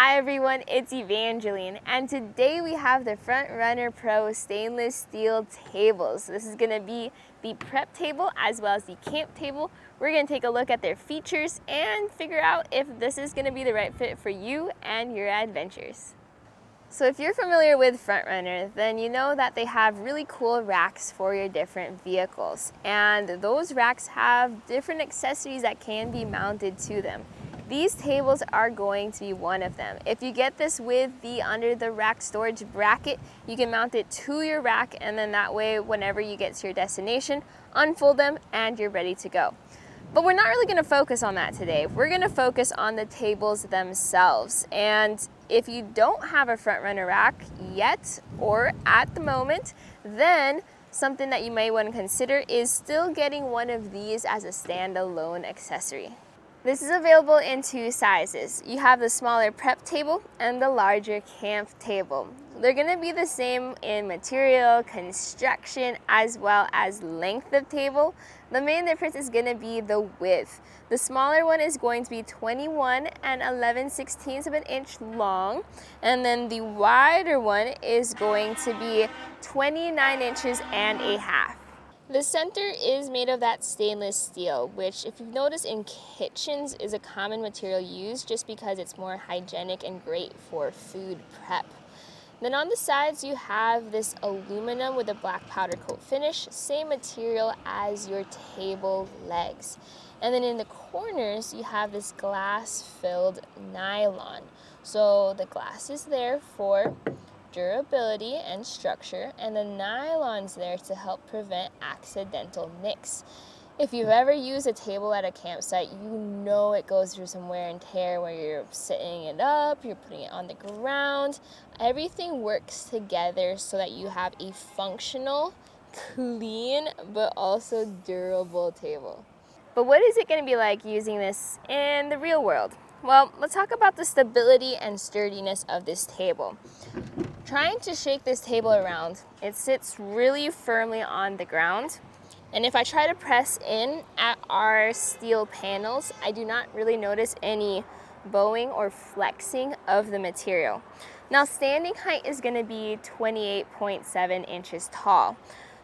Hi everyone, it's Evangeline, and today we have the Front Runner Pro stainless steel tables. This is going to be the prep table as well as the camp table. We're going to take a look at their features and figure out if this is going to be the right fit for you and your adventures. So if you're familiar with Front Runner, then you know that they have really cool racks for your different vehicles, and those racks have different accessories that can be mounted to them. These tables are going to be one of them. If you get this with the under the rack storage bracket, you can mount it to your rack, and then that way whenever you get to your destination, unfold them and you're ready to go. But we're not really going to focus on that today. We're going to focus on the tables themselves. And if you don't have a Front Runner rack yet or at the moment, then something that you may want to consider is still getting one of these as a standalone accessory. This is available in two sizes. You have the smaller prep table and the larger camp table. They're going to be the same in material, construction, as well as length of table. The main difference is going to be the width. The smaller one is going to be 21 and 11/16 of an inch long, and then the wider one is going to be 29 inches and a half. The center is made of that stainless steel, which if you've noticed in kitchens is a common material used just because it's more hygienic and great for food prep. Then on the sides you have this aluminum with a black powder coat finish, same material as your table legs. And then in the corners you have this glass filled nylon. So the glass is there for durability and structure, and the nylon's there to help prevent accidental nicks. If you've ever used a table at a campsite, you know it goes through some wear and tear where you're setting it up, you're putting it on the ground. Everything works together so that you have a functional, clean, but also durable table. But what is it going to be like using this in the real world? Well, let's talk about the stability and sturdiness of this table. Trying to shake this table around, it sits really firmly on the ground. And if I try to press in at our steel panels, I do not really notice any bowing or flexing of the material. Now, standing height is going to be 28.7 inches tall.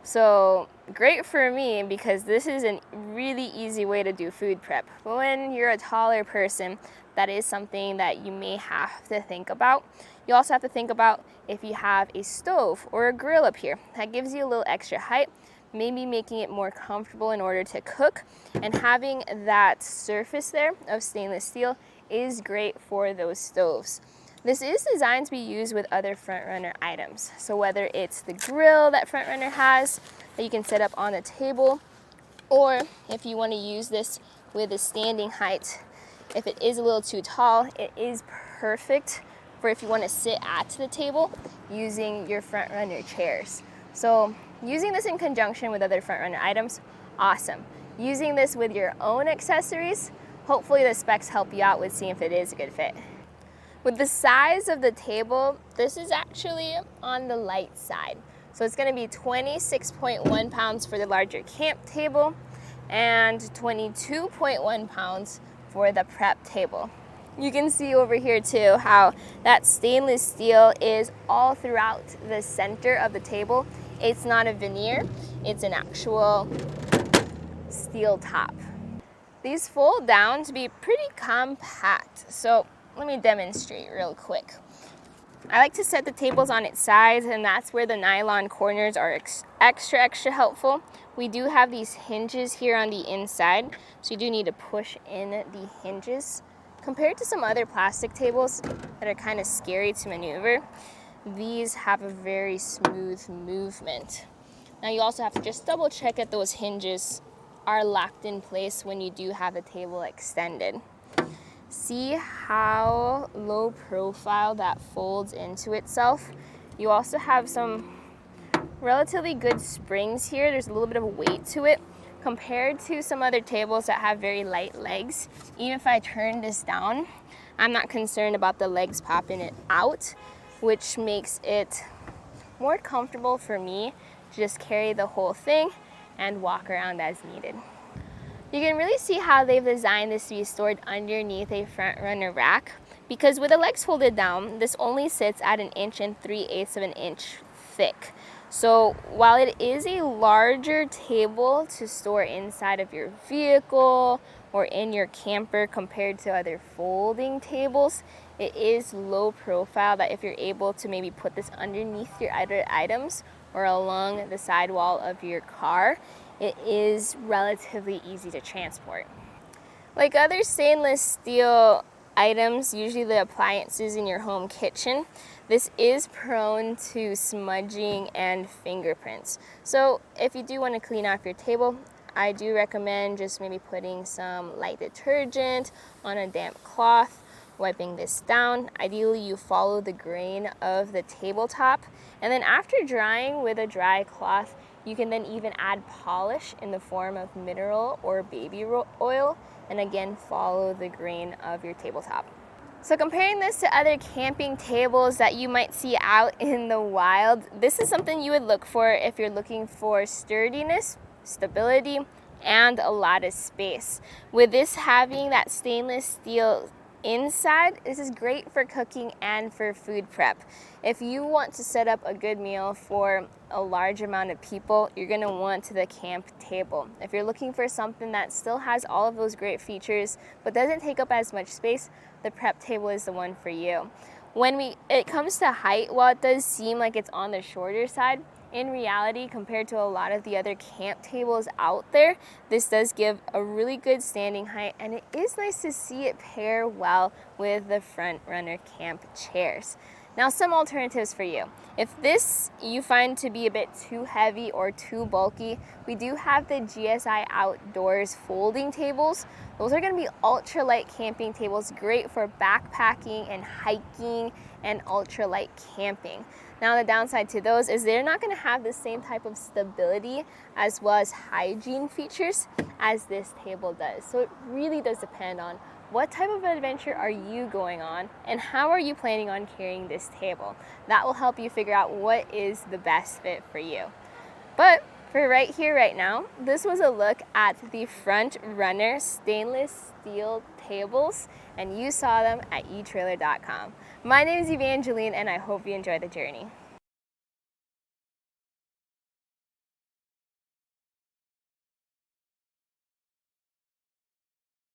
So great for me because this is a really easy way to do food prep. But when you're a taller person, that is something that you may have to think about. You also have to think about if you have a stove or a grill up here. That gives you a little extra height, maybe making it more comfortable in order to cook. And having that surface there of stainless steel is great for those stoves. This is designed to be used with other Front Runner items. So whether it's the grill that Front Runner has that you can set up on the table, or if you want to use this with a standing height, if it is a little too tall, it is perfect for if you want to sit at the table using your Front Runner chairs. So using this in conjunction with other Front Runner items, awesome. Using this with your own accessories, hopefully the specs help you out with seeing if it is a good fit. With the size of the table, this is actually on the light side. So it's going to be 26.1 pounds for the larger camp table and 22.1 pounds for the prep table. You can see over here too how that stainless steel is all throughout the center of the table. It's not a veneer, it's an actual steel top. These fold down to be pretty compact. So let me demonstrate real quick. I like to set the tables on its sides, and that's where the nylon corners are extra helpful. We do have these hinges here on the inside, so you do need to push in the hinges. Compared to some other plastic tables that are kind of scary to maneuver, these have a very smooth movement. Now you also have to just double check that those hinges are locked in place when you do have the table extended. See how low profile that folds into itself? You also have some relatively good springs here. There's a little bit of a weight to it compared to some other tables that have very light legs. Even if I turn this down, I'm not concerned about the legs popping it out, which makes it more comfortable for me to just carry the whole thing and walk around as needed. You can really see how they've designed this to be stored underneath a Front Runner rack. because with the legs folded down, this only sits at 1 3/8 of an inch thick. So while it is a larger table to store inside of your vehicle or in your camper compared to other folding tables, it is low profile that if you're able to maybe put this underneath your other items or along the sidewall of your car, it is relatively easy to transport. Like other stainless steel items, usually the appliances in your home kitchen, this is prone to smudging and fingerprints. So if you do want to clean off your table, I do recommend just maybe putting some light detergent on a damp cloth, wiping this down. Ideally, you follow the grain of the tabletop, and then after drying with a dry cloth, you can then even add polish in the form of mineral or baby oil, and again, follow the grain of your tabletop. So comparing this to other camping tables that you might see out in the wild, this is something you would look for if you're looking for sturdiness, stability, and a lot of space. With this having that stainless steel inside, this is great for cooking and for food prep. If you want to set up a good meal for a large amount of people, you're going to want the camp table. If you're looking for something that still has all of those great features but doesn't take up as much space, the prep table is the one for you. When it comes to height, while it does seem like it's on the shorter side, in reality, compared to a lot of the other camp tables out there, this does give a really good standing height, and it is nice to see it pair well with the front runner camp chairs. Now, some alternatives for you. If this you find to be a bit too heavy or too bulky, we do have the GSI Outdoors folding tables. Those are going to be ultralight camping tables, great for backpacking and hiking and ultralight camping. Now, the downside to those is they're not going to have the same type of stability as well as hygiene features as this table does. So it really does depend on what type of adventure are you going on and how are you planning on carrying this table. That will help you figure out what is the best fit for you. But for right here, right now, this was a look at the front runner stainless steel tables, and you saw them at etrailer.com. My name is Evangeline, and I hope you enjoy the journey.